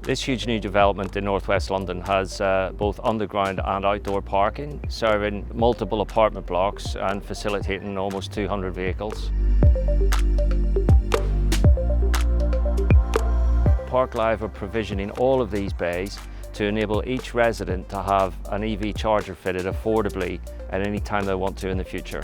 This huge new development in northwest London has both underground and outdoor parking, serving multiple apartment blocks and facilitating almost 200 vehicles. Parklive are provisioning all of these bays to enable each resident to have an EV charger fitted affordably at any time they want to in the future.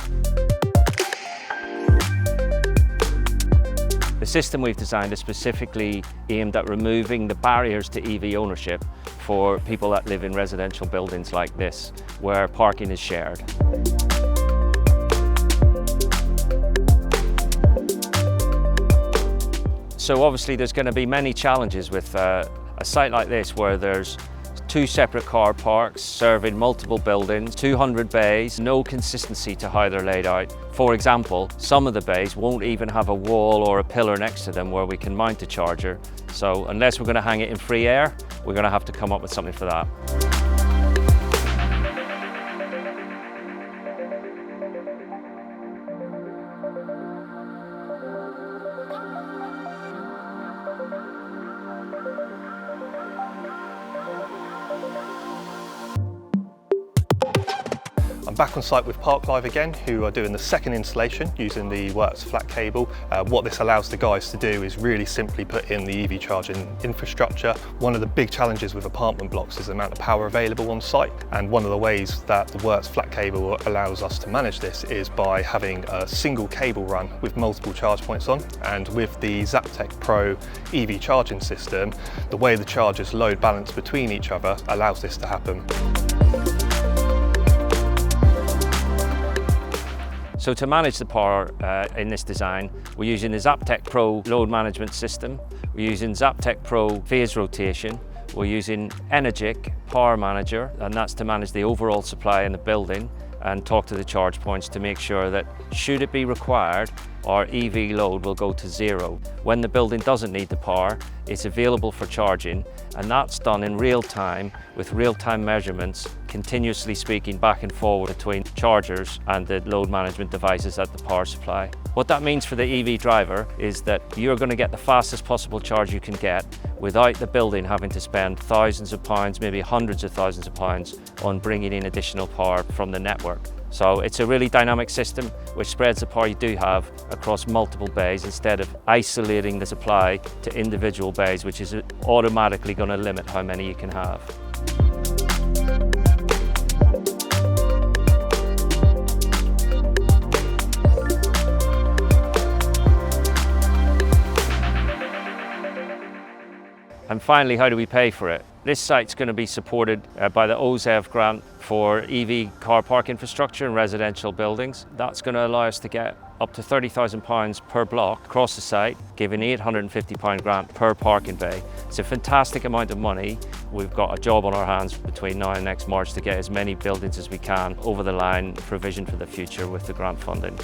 The system we've designed is specifically aimed at removing the barriers to EV ownership for people that live in residential buildings like this, where parking is shared. So obviously there's going to be many challenges with a site like this, where there's 2 separate car parks serving multiple buildings, 200 bays, no consistency to how they're laid out. For example, some of the bays won't even have a wall or a pillar next to them where we can mount a charger. So unless we're going to hang it in free air, we're going to have to come up with something for that. I'm back on site with Parklive again, who are doing the second installation using the Works flat cable. What this allows the guys to do is really simply put in the EV charging infrastructure. One of the big challenges with apartment blocks is the amount of power available on site, and one of the ways that the Works flat cable allows us to manage this is by having a single cable run with multiple charge points on. And with the Zaptec Pro EV charging system, the way the chargers load balance between each other allows this to happen. So to manage the power in this design, we're using the Zaptec Pro load management system, we're using Zaptec Pro phase rotation, we're using Energic Power Manager, and that's to manage the overall supply in the building and talk to the charge points to make sure that, should it be required, our EV load will go to 0. When the building doesn't need the power, it's available for charging, and that's done in real time with real-time measurements, continuously speaking back and forward between chargers and the load management devices at the power supply. What that means for the EV driver is that you're going to get the fastest possible charge you can get without the building having to spend thousands of pounds, maybe hundreds of thousands of pounds on bringing in additional power from the network. So it's a really dynamic system which spreads the power you do have across multiple bays instead of isolating the supply to individual bays, which is automatically going to limit how many you can have. And finally, how do we pay for it? This site's going to be supported by the OZEV grant for EV car park infrastructure in residential buildings. That's going to allow us to get up to £30,000 per block across the site, giving £850 grant per parking bay. It's a fantastic amount of money. We've got a job on our hands between now and next March to get as many buildings as we can over the line, provision for the future with the grant funding.